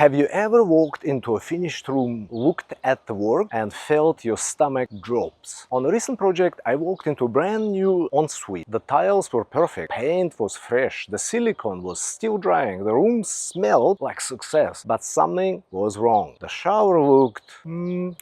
Have you ever walked into a finished room, looked at the work and felt your stomach drops? On a recent project, I walked into a brand new ensuite. The tiles were perfect, paint was fresh, the silicone was still drying, the room smelled like success, but something was wrong. The shower looked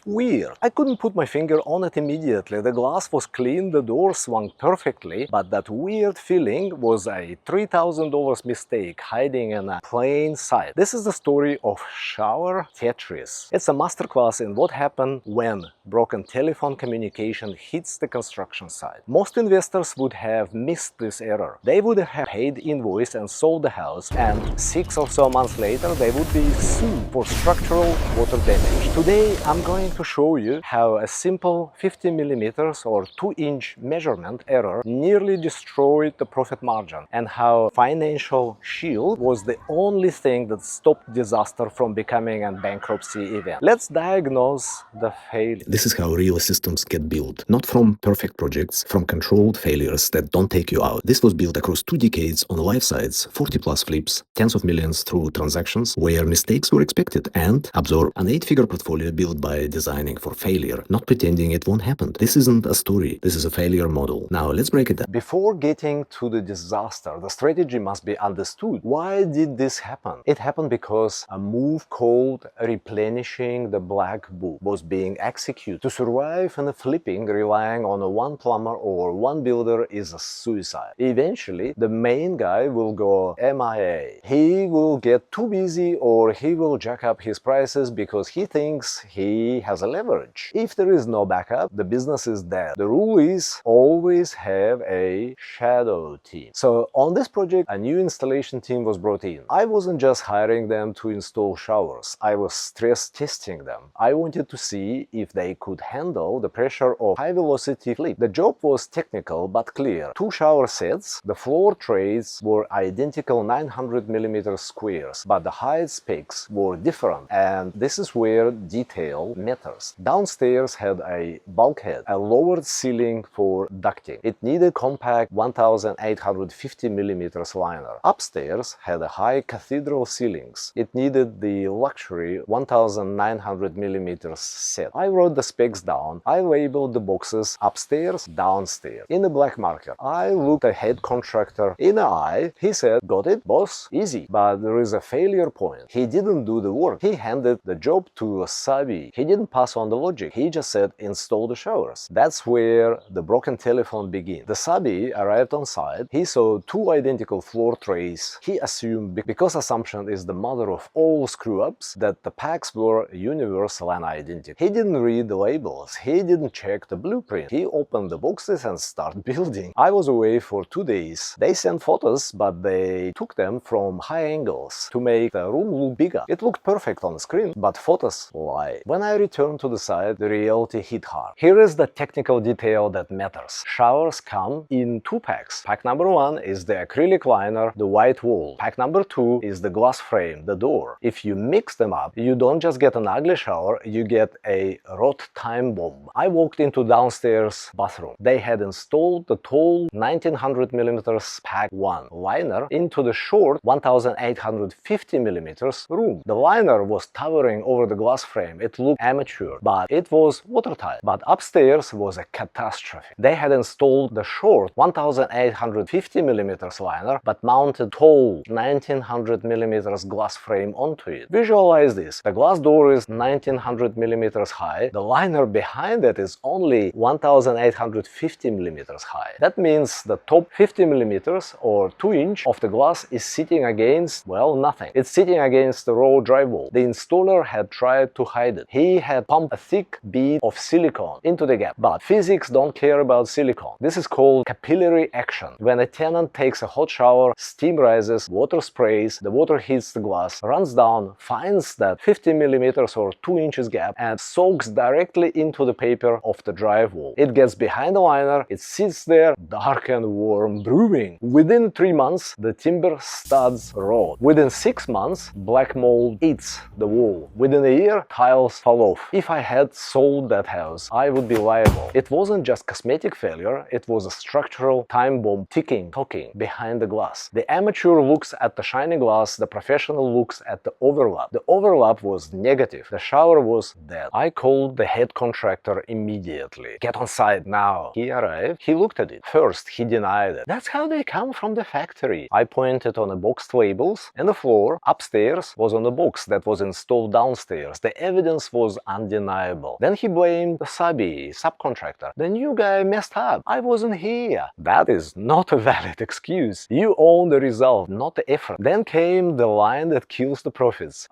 weird. I couldn't put my finger on it immediately. The glass was clean, the door swung perfectly, but that weird feeling was a $3,000 mistake hiding in a plain sight. This is the story of shower Tetris. It's a masterclass in what happens when broken telephone communication hits the construction site. Most investors would have missed this error. They would have paid invoice and sold the house, and 6 or so months later they would be sued for structural water damage. Today I'm going to show you how a simple 50 millimeters or 2-inch measurement error nearly destroyed the profit margin, and how financial shield was the only thing that stopped disaster from becoming a bankruptcy event. Let's diagnose the failure. This is how real systems get built. Not from perfect projects, from controlled failures that don't take you out. This was built across 2 decades on life sites, 40 plus flips, tens of millions through transactions where mistakes were expected, and absorb an 8-figure portfolio built by designing for failure, not pretending it won't happen. This isn't a story, this is a failure model. Now let's break it down. Before getting to the disaster, the strategy must be understood. Why did this happen? It happened because a move called replenishing the black book was being executed. To survive in a flipping relying on one plumber or one builder is a suicide. Eventually, the main guy will go MIA. He will get too busy, or he will jack up his prices because he thinks he has a leverage. If there is no backup, the business is dead. The rule is always have a shadow team. So on this project, a new installation team was brought in. I wasn't just hiring them to install showers. I was stress testing them. I wanted to see if they could handle the pressure of high-velocity flip. The job was technical but clear. 2 shower sets. The floor trays were identical 900 millimeter squares, but the height specs were different, and this is where detail matters. Downstairs had a bulkhead, a lowered ceiling for ducting. It needed compact 1850 millimeters liner. Upstairs had a high cathedral ceilings. It needed the luxury 1900 millimeters set. I wrote the specs down. I labeled the boxes upstairs, downstairs. In the black marker, I looked at head contractor in the eye. He said, "Got it, boss? Easy." But there is a failure point. He didn't do the work. He handed the job to a subby. He didn't pass on the logic. He just said, "Install the showers." That's where the broken telephone began. The subby arrived on site. He saw 2 identical floor trays. He assumed, because assumption is the mother of all screw-ups, that the packs were universal and identical. He didn't read the labels. He didn't check the blueprint. He opened the boxes and started building. I was away for 2 days. They sent photos, but they took them from high angles to make the room look bigger. It looked perfect on the screen, but photos lie. When I returned to the site, the reality hit hard. Here is the technical detail that matters. Showers come in 2 packs. Pack number 1 is the acrylic liner, the white wall. Pack number 2 is the glass frame, the door. If you mix them up, you don't just get an ugly shower, you get a rot time bomb. I walked into downstairs bathroom. They had installed the tall 1900 millimeters pack 1 liner into the short 1850 millimeters room. The liner was towering over the glass frame. It looked amateur, but it was watertight. But upstairs was a catastrophe. They had installed the short 1850 millimeters liner, but mounted tall 1900 millimeters glass frame onto it. Visualize this. The glass door is 1900 millimeters high. The liner behind it is only 1850 millimeters high. That means the top 50 millimeters or 2-inch of the glass is sitting against, well, nothing. It's sitting against the raw drywall. The installer had tried to hide it. He had pumped a thick bead of silicone into the gap. But physics don't care about silicone. This is called capillary action. When a tenant takes a hot shower, steam rises, water sprays, the water hits the glass, runs down, finds that 50 millimeters or 2 inches gap, and soaks directly into the paper of the drywall. It gets behind the liner, it sits there, dark and warm, brewing. Within 3 months, the timber studs rot. Within 6 months, black mold eats the wall. Within a year, tiles fall off. If I had sold that house, I would be liable. It wasn't just cosmetic failure, it was a structural time bomb ticking, talking behind the glass. The amateur looks at the shiny glass, the professional looks at the overlap. The overlap was negative. The shower was dead. I called the head contractor immediately. Get on site now. He arrived. He looked at it. First, he denied it. That's how they come from the factory. I pointed on the boxed labels, and the floor upstairs was on the box that was installed downstairs. The evidence was undeniable. Then he blamed the subcontractor. The new guy messed up. I wasn't here. That is not a valid excuse. You own the result, not the effort. Then came the line that kills the profits.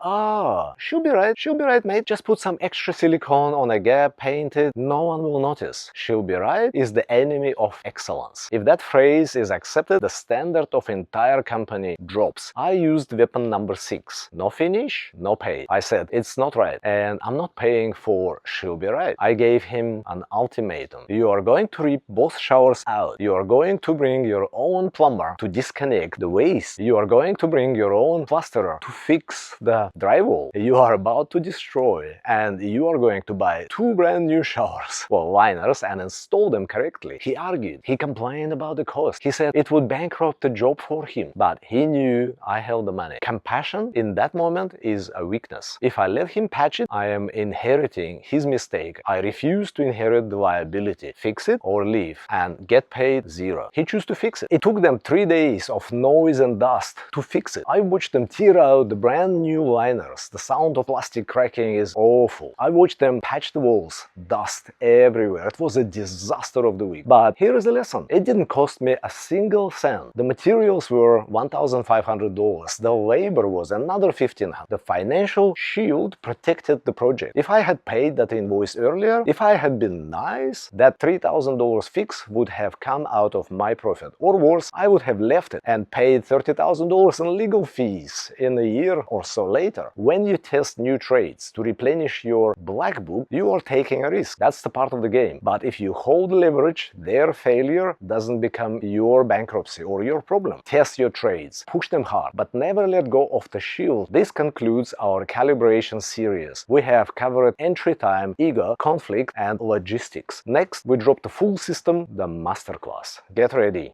She'll be right, mate. Just put some extra silicone on a gap, paint it, no one will notice. She'll be right is the enemy of excellence. If that phrase is accepted, the standard of entire company drops. I used weapon number 6. No finish, no pay. I said, it's not right, and I'm not paying for she'll be right. I gave him an ultimatum. You are going to rip both showers out. You are going to bring your own plumber to disconnect the waste. You are going to bring your own plasterer to fix the drywall you are about to destroy, and you are going to buy 2 brand new showers, well, liners, and install them correctly. He argued. He complained about the cost. He said it would bankrupt the job for him, but he knew I held the money. Compassion in that moment is a weakness. If I let him patch it, I am inheriting his mistake. I refuse to inherit the liability. Fix it or leave and get paid 0. He chose to fix it. It took them 3 days of noise and dust to fix it. I watched them tear out the brand new liners. The sound of plastic cracking is awful. I watched them patch the walls. Dust everywhere. It was a disaster of the week. But here is the lesson. It didn't cost me a single cent. The materials were $1,500. The labor was another $1,500. The financial shield protected the project. If I had paid that invoice earlier, if I had been nice, that $3,000 fix would have come out of my profit. Or worse, I would have left it and paid $30,000 in legal fees in a year or so later. When you test new trades to replenish your black book, you are taking a risk. That's the part of the game. But if you hold leverage, their failure doesn't become your bankruptcy or your problem. Test your trades, push them hard, but never let go of the shield. This concludes our calibration series. We have covered entry time, ego, conflict, and logistics. Next, we drop the full system, the masterclass. Get ready.